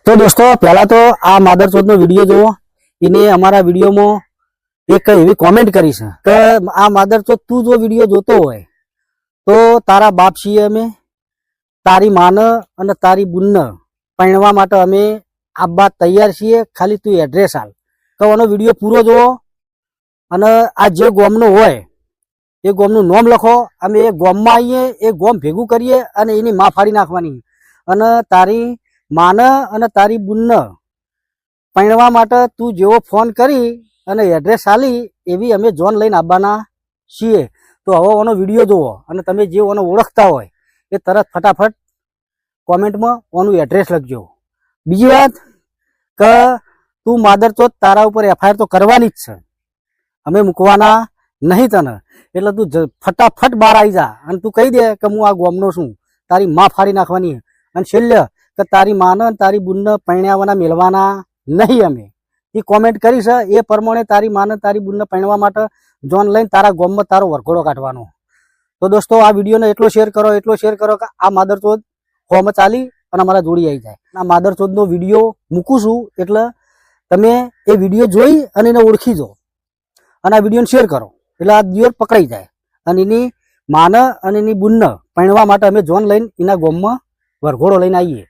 तो दोस्तों पहला तो आ मादरचोद नो वीडियो जो इन्हें हमारा वीडियो में एक एवी कॉमेंट करी है कि आ मादरचोद तू जो वीडियो जोतो होय तो तारा बाप छीए अमे तारी मान अने तारी बुन परणवा माटे अमे आबा तैयार छीए खाली तू एड्रेस हाल तो आनो वीडियो पूरो जोवो अने आ जे गोमनो होय ए गोमनुं नाम लखो अमे ए गोममां आवीए ए गोम भेगुं करीए अने एनी मां फाड़ी नाखवानी अने तारी माने अने तारी बुन परणवा माटे तू जेवो फोन करी अने एड्रेस आली एवी अमे जोन लईने आववाना छीए। तो हवे ओनो विडियो जोवो अने तमे जे ओने ओळखता होय ए तरत फटाफट कॉमेंट में ओनुं एड्रेस लखजो। बीजी वात के तू मादरचोद तारा उपर एफआईआर तो करवानी ज छे, अमे मूकवाना नहीं तने एटले तू फटाफट बहार आई जा अने तू कही दे के हूँ आ गोमनो छुं, तारी मां फाड़ी नाखवानी अने छेल्ले के तारी माने तारी बुनने परण्यावाना मेलवाना नहीं। अमे ए कॉमेंट करी छे ए प्रमाणे तारी माने तारी बुनने परणवा माटे जोन लईने तारा गोममां तारो वरघोड़ो काढवानो। तो दोस्तों आ विडियो ने एटलो शेर करो के आ मादरचोद होम चाली अने अमारा जोड़ी आई जाए। आ मादरचोदनो विडियो मूकું છું એટલે તમે એ વિડિયો જોઈ અને એને ઓળખી જો અને આ વિડિયોને શેર કરો એટલે આ દિયોર પકડાઈ જાય અને એની માને અને એની બુનને પરણવા માટે અમે જોન લઈને એના ગામમાં વરઘોડો લઈને આવીએ।